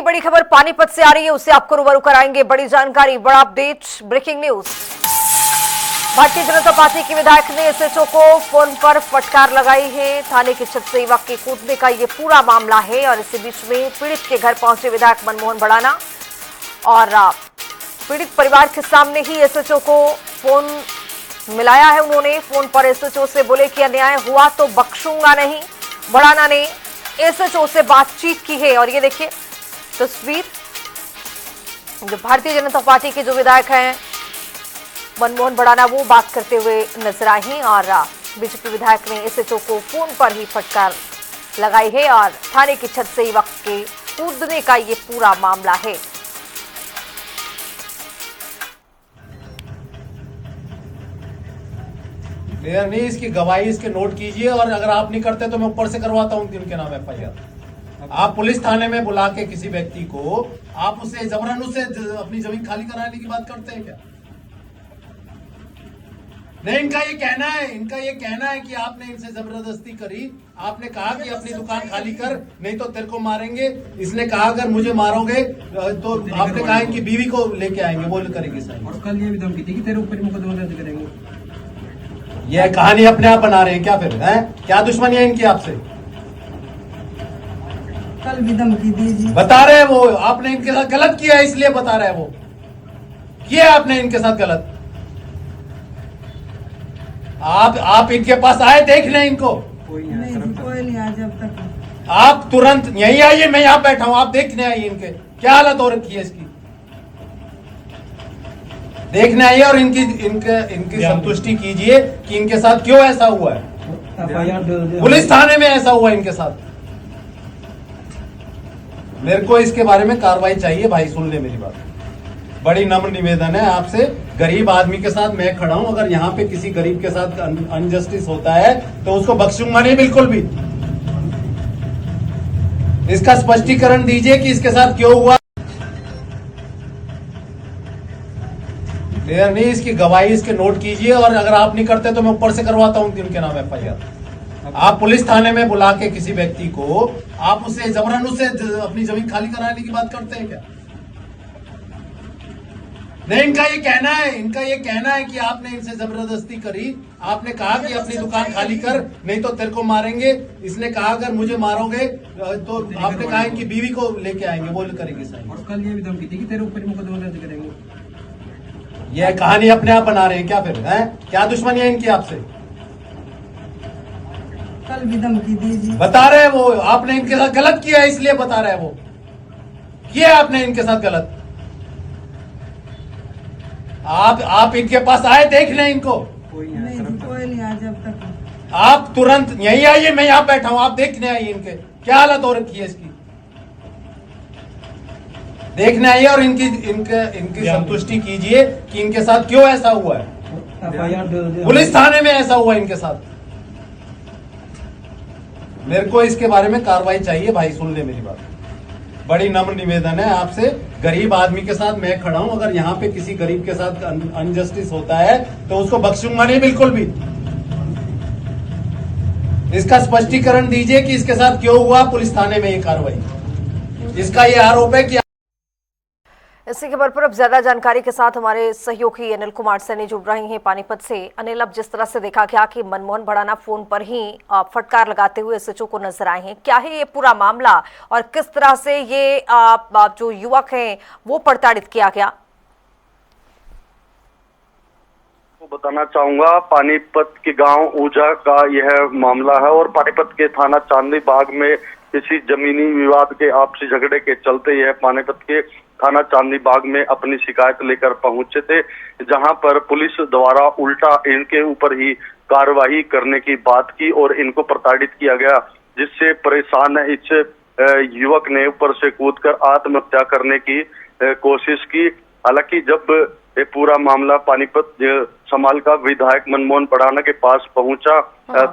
बड़ी खबर पानीपत से आ रही है, उससे आपको रूबरू कराएंगे। बड़ी जानकारी, बड़ा update, breaking news. Bharatiya Janata party के विधायक ने एसएचओ को फोन पर फटकार लगाई है। थाने की छत से युवक के कूदने का ये पूरा मामला है और इसी बीच में पीड़ित के घर पहुंचे विधायक मनमोहन भड़ाना और पीड़ित परिवार के सामने ही एसएचओ को फोन मिलाया है। उन्होंने फोन पर एसएचओ से बोले कि अन्याय हुआ तो बख्शूंगा नहीं। भड़ाना ने एसएचओ से बातचीत की है और ये देखिए तस्वीर, जो भारतीय जनता पार्टी के जो विधायक हैं मनमोहन भड़ाना, वो बात करते हुए नजर आए हैं और बीजेपी विधायक ने एसएचओ को फोन पर ही फटकार लगाई है और थाने की छत से युवक के कूदने का ये पूरा मामला है। क्लियर नहीं, इसकी गवाही इसके नोट कीजिए और अगर आप नहीं करते तो मैं ऊपर से करवाता हूँ उनके नाम एफआईआर। आप पुलिस थाने में बुला के किसी व्यक्ति को आप उसे जबरन उससे अपनी जमीन खाली कराने की बात करते हैं क्या? नहीं, इनका ये कहना है कि आपने इनसे जबरदस्ती करी। आपने कहा कि अपनी दुकान खाली कर, नहीं तो तेरे को मारेंगे। इसने कहा अगर मुझे मारोगे तो आपने कहा इनकी बीवी को लेके आएंगे, वो करेंगे सर। और कल ये भी धमकी थी कि तेरे ऊपर मुकदमा दर्ज करेंगे। ये कहानी अपने आप बना रहे हैं क्या? फिर है क्या दुश्मनी है इनकी आपसे? कल भी धमकी दी जी। बता रहे हैं वो आपने इनके साथ गलत किया है, इसलिए बता रहे हैं वो किया आपने इनके साथ गलत। आप इनके पास आए, देख लें इनको। कोई नहीं आया जब तक। आप तुरंत यहीं आइए, मैं यहाँ बैठा हूं, आप देखने आइए इनके क्या हालत हो रखी है इसकी। देखने आइए और इनकी संतुष्टि कीजिए कि इनके साथ क्यों ऐसा हुआ है। पुलिस थाने में ऐसा हुआ इनके साथ। मेरे को इसके बारे में कार्रवाई चाहिए भाई, सुन ले मेरी बात। बड़ी नम्र निवेदन है आपसे, गरीब आदमी के साथ मैं खड़ा हूं। अगर यहाँ पे किसी गरीब के साथ अनजस्टिस होता है तो उसको बख्शूंगा नहीं बिल्कुल भी। इसका स्पष्टीकरण दीजिए कि इसके साथ क्यों हुआ। क्लियर नहीं, इसकी गवाही इसके नोट कीजिए और अगर आप नहीं करते तो मैं ऊपर से करवाता हूँ उनके नाम एफआईआर। आप पुलिस थाने में बुला के किसी व्यक्ति को आप उसे जबरन उससे अपनी जमीन खाली कराने की बात करते हैं क्या? नहीं, इनका ये कहना है कि आपने इनसे जबरदस्ती करी। आपने कहा कि अपनी दुकान खाली कर, नहीं तो तेरे को मारेंगे। इसने कहा अगर मुझे मारोगे तो आपने कहा इनकी बीवी को लेके आएंगे, वो करेंगे सर। और कल ये भी धमकी थी कि तेरे ऊपर मुकदमा दर्ज करेंगे। ये कहानी अपने आप बना रहे हैं क्या? फिर है क्या दुश्मनी है इनकी आपसे? कल भी धमकी दी जी। बता रहे हैं वो आपने इनके साथ गलत किया है, इसलिए बता रहे हैं वो किया आपने इनके साथ गलत। आप इनके पास आए, देख लें इनको। कोई नहीं आया जब तक। आप तुरंत यहीं आइए, मैं यहाँ बैठा हूं, आप देखने आइए इनके क्या हालत हो रखी है इसकी। देखने आइए और इनकी संतुष्टि कीजिए कि इनके साथ क्यों ऐसा हुआ है। पुलिस थाने में ऐसा हुआ इनके साथ। मेरे को इसके बारे में कार्रवाई चाहिए भाई, सुन ले मेरी बात। बड़ी नम्र निवेदन है आपसे, गरीब आदमी के साथ मैं खड़ा हूं। अगर यहाँ पे किसी गरीब के साथ अनजस्टिस होता है तो उसको बख्शूंगा नहीं बिल्कुल भी। इसका स्पष्टीकरण दीजिए कि इसके साथ क्यों हुआ पुलिस थाने में ये कार्रवाई। इसका ये आरोप है कि इसी खबर पर अब ज्यादा जानकारी के साथ हमारे सहयोगी अनिल कुमार सैनी जुड़ रहे हैं पानीपत से। अनिल, अब जिस तरह से देखा गया कि मनमोहन भड़ाना फोन पर ही फटकार लगाते हुए एसएचओ को नजर आए हैं, क्या है ये पूरा मामला और किस तरह से ये जो युवक हैं वो प्रताड़ित किया गया? बताना चाहूंगा, पानीपत के गांव ऊजा का यह मामला है और पानीपत के थाना चांदनी बाग में किसी जमीनी विवाद के आपसी झगड़े के चलते यह पानीपत के थाना चांदनी बाग में अपनी शिकायत लेकर पहुंचे थे, जहां पर पुलिस द्वारा उल्टा इनके ऊपर ही कार्रवाई करने की बात की और इनको प्रताड़ित किया गया, जिससे परेशान इस युवक ने ऊपर से कूदकर आत्महत्या करने की कोशिश की। हालांकि जब ये पूरा मामला पानीपत समाल का विधायक मनमोहन भड़ाना के पास पहुंचा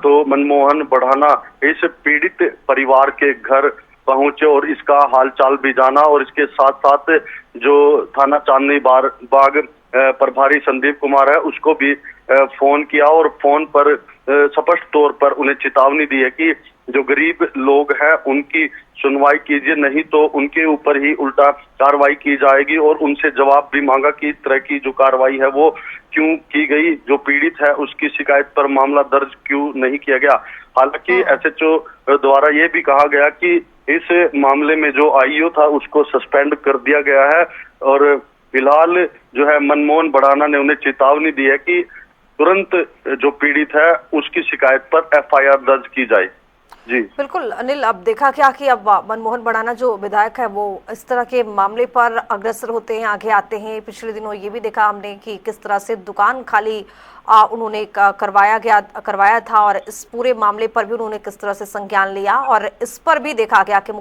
तो मनमोहन भड़ाना इस पीड़ित परिवार के घर पहुंचे और इसका हालचाल भी जाना और इसके साथ साथ जो थाना चांदनी बाग प्रभारी संदीप कुमार है उसको भी फोन किया और फोन पर स्पष्ट तौर पर उन्हें चेतावनी दी है कि जो गरीब लोग हैं उनकी सुनवाई कीजिए, नहीं तो उनके ऊपर ही उल्टा कार्रवाई की जाएगी। और उनसे जवाब भी मांगा कि इस तरह की जो कार्रवाई है वो क्यों की गई, जो पीड़ित है उसकी शिकायत पर मामला दर्ज क्यों नहीं किया गया। हालांकि एसएचओ द्वारा ये भी कहा गया कि इस मामले में जो आईओ था उसको सस्पेंड कर दिया गया है और फिलहाल जो है मनमोहन बढ़ाना ने उन्हें चेतावनी दी है कि तुरंत जो पीड़ित है उसकी शिकायत पर एफआईआर दर्ज की जाए। जी बिल्कुल अनिल, अब देखा क्या कि अब मनमोहन बढ़ाना जो विधायक है वो इस तरह के मामले पर अग्रसर होते हैं, आगे आते हैं। पिछले दिनों ये भी देखा हमने कि किस तरह से दुकान खाली उन्होंने करवाया था और इस पूरे मामले पर भी उन्होंने किस तरह से संज्ञान लिया और इस पर भी देखा गया कि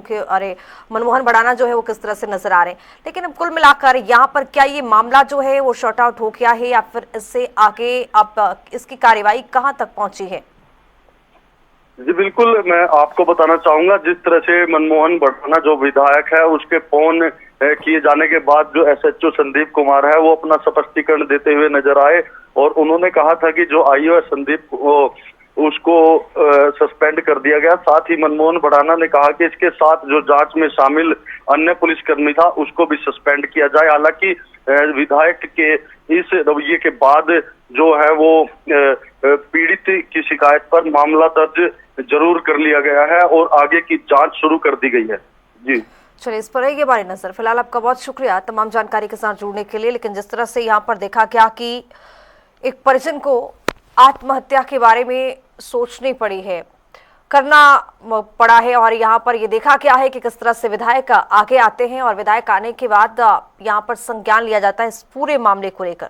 मनमोहन बढ़ाना जो है वो किस तरह से नजर आ रहे हैं। लेकिन अब कुल मिलाकर यहाँ पर क्या ये मामला जो है वो शॉर्ट आउट हो गया है या फिर इससे आगे अब इसकी कार्यवाही कहाँ तक पहुंची है? जी बिल्कुल, मैं आपको बताना चाहूंगा जिस तरह से मनमोहन बढ़ाना जो विधायक है उसके फोन किए जाने के बाद जो एसएचओ संदीप कुमार है वो अपना स्पष्टीकरण देते हुए नजर आए और उन्होंने कहा था कि जो आईओ है संदीप उसको सस्पेंड कर दिया गया। साथ ही मनमोहन बढ़ाना ने कहा कि इसके साथ जो जांच में शामिल अन्य पुलिसकर्मी था उसको भी सस्पेंड किया जाए। हालांकि विधायक के इस रवैये के बाद जो है वो पीड़ित की शिकायत पर मामला दर्ज जरूर कर लिया गया है और आगे की जांच शुरू कर दी गई है। जी चलिए, इस पर रहेगी हमारी नजर। फिलहाल आपका बहुत शुक्रिया तमाम जानकारी के साथ जुड़ने के लिए। लेकिन जिस तरह से यहाँ पर देखा गया कि एक परिजन को आत्महत्या के बारे में सोचनी पड़ी है, करना पड़ा है और यहाँ पर ये देखा गया है कि किस तरह से विधायक आगे आते हैं और विधायक आने के बाद यहाँ पर संज्ञान लिया जाता है इस पूरे मामले को लेकर।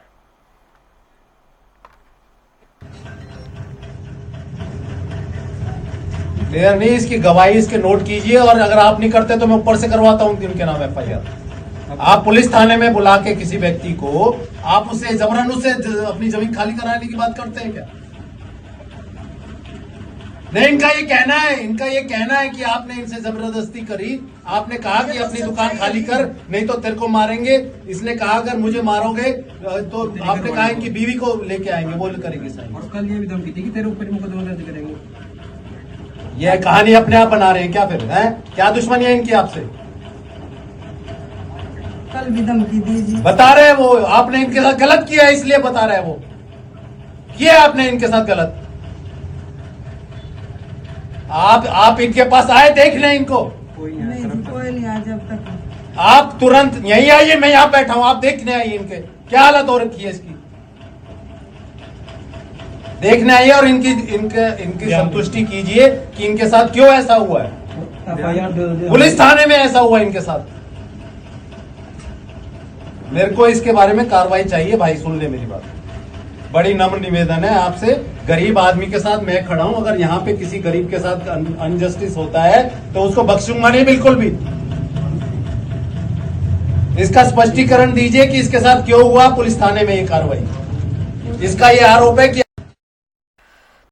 क्लियर नहीं, इसकी गवाही इसके नोट कीजिए और अगर आप नहीं करते तो मैं ऊपर से करवाता हूँ उनके नाम एफआईआर। आप पुलिस थाने में बुला के किसी व्यक्ति को आप उसे जबरन उससे अपनी जमीन खाली कराने की बात करते हैं क्या? नहीं, इनका ये कहना है कि आपने इनसे जबरदस्ती करी। आपने कहा कि अपनी दुकान खाली कर, नहीं तो तेरे को मारेंगे। इसने कहा अगर मुझे मारोगे तो आपने कहा इनकी बीवी को लेके आएंगे, वो करेंगे साइन। और कल ये भी धमकी थी कि तेरे ऊपर मुकदमा दर्ज करेंगे। ये कहानी अपने आप बना रहे हैं क्या फिर? है क्या दुश्मनी है इनकी आपसे? कल भी धमकी दी जी। बता रहे हैं वो आपने इनके साथ गलत किया है, इसलिए बता रहे हैं वो किया आपने इनके साथ गलत। आप इनके पास आए देख लें इनको। कोई नहीं आया जब तक। आप तुरंत यहीं आइए, मैं यहाँ बैठा हूं, आप देखने आइए इनके क्या हालत हो रखी है इसकी, देखने आइए और इनकी संतुष्टि कीजिए कि इनके साथ क्यों ऐसा हुआ है। पुलिस थाने में ऐसा हुआ इनके साथ। मेरे को इसके बारे में कार्रवाई चाहिए भाई, सुन ले मेरी बात। बड़ी नम्र निवेदन है आपसे, गरीब आदमी के साथ मैं खड़ा हूं। अगर यहाँ पे किसी गरीब के साथ अनजस्टिस होता है तो उसको बख्शूंगा नहीं बिल्कुल भी। इसका स्पष्टीकरण दीजिए कि इसके साथ क्यों हुआ पुलिस थाने में ये कार्रवाई। इसका ये आरोप है कि